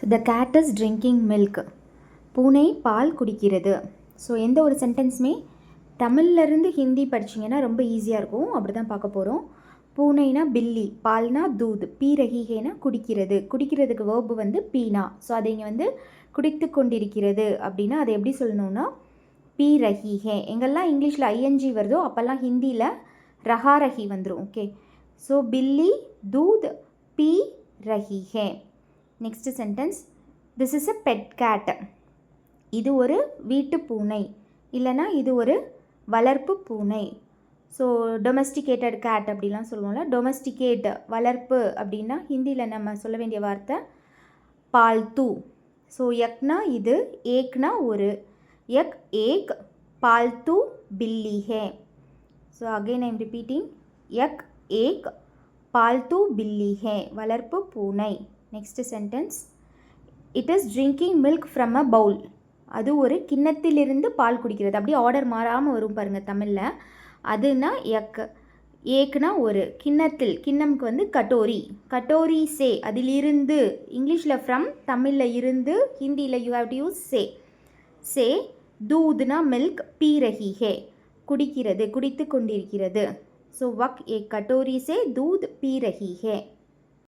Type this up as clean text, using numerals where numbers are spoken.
The cat is drinking milk. பூனை பால் குடிக்கிறது. ஸோ எந்த ஒரு சென்டென்ஸுமே தமிழ்லேருந்து ஹிந்தி படிச்சிங்கன்னா ரொம்ப ஈஸியாக இருக்கும். அப்படி தான் பார்க்க போகிறோம். பூனைனா பில்லி, பால்னா தூத், பீ ரஹிஹேனா குடிக்கிறது. குடிக்கிறதுக்கு வேர்பு வந்து பீனா. ஸோ அதை இங்கே வந்து குடித்து கொண்டிருக்கிறது அப்படின்னா அதை எப்படி சொல்லணும்னா பீ ரஹிஹே. எங்கெல்லாம் இங்கிலீஷில் ஐஎன்ஜி வருதோ அப்போல்லாம் ஹிந்தியில் ரஹாரஹி வந்துடும். ஓகே, ஸோ பில்லி தூத் பீ ரஹிஹே. Next sentence, this is a pet cat. இது ஒரு வீட்டு பூனை, இல்லைனா இது ஒரு வளர்ப்பு பூனை. ஸோ டொமஸ்டிகேட்டட் கேட் அப்படிலாம் சொல்லுவோம்ல. டொமஸ்டிகேட் வளர்ப்பு அப்படின்னா ஹிந்தியில் நம்ம சொல்ல வேண்டிய வார்த்தை பால்தூ. ஸோ யக்னா இது, ஏக்னா ஒரு, யக் ஏக் பால்தூ பில்லி ஹே. So again I am repeating, யக் ஏக் பால்தூ பில்லி ஹே, வளர்ப்பு பூனை. Next sentence, it is drinking milk from a bowl. அது ஒரு கிண்ணத்திலிருந்து பால் குடிக்கிறது. அப்படியே ஆர்டர் மாறாமல் வரும் பாருங்கள் தமிழில். அதுனா யக், ஏக்னா ஒரு, கிண்ணத்தில், கிண்ணம்க்கு வந்து கட்டோரி, கட்டோரி சே, அதிலிருந்து. இங்கிலீஷில் ஃப்ரம், தமிழில் இருந்து, ஹிந்தியில் யூ ஹேவ் டு யூஸ் சே. சே தூத்னா மில்க், பீ ரஹி ஹே குடிக்கிறது, குடித்து கொண்டிருக்கிறது. ஸோ வக் ஏக் கட்டோரி சே தூத் பீ ரஹி ஹே.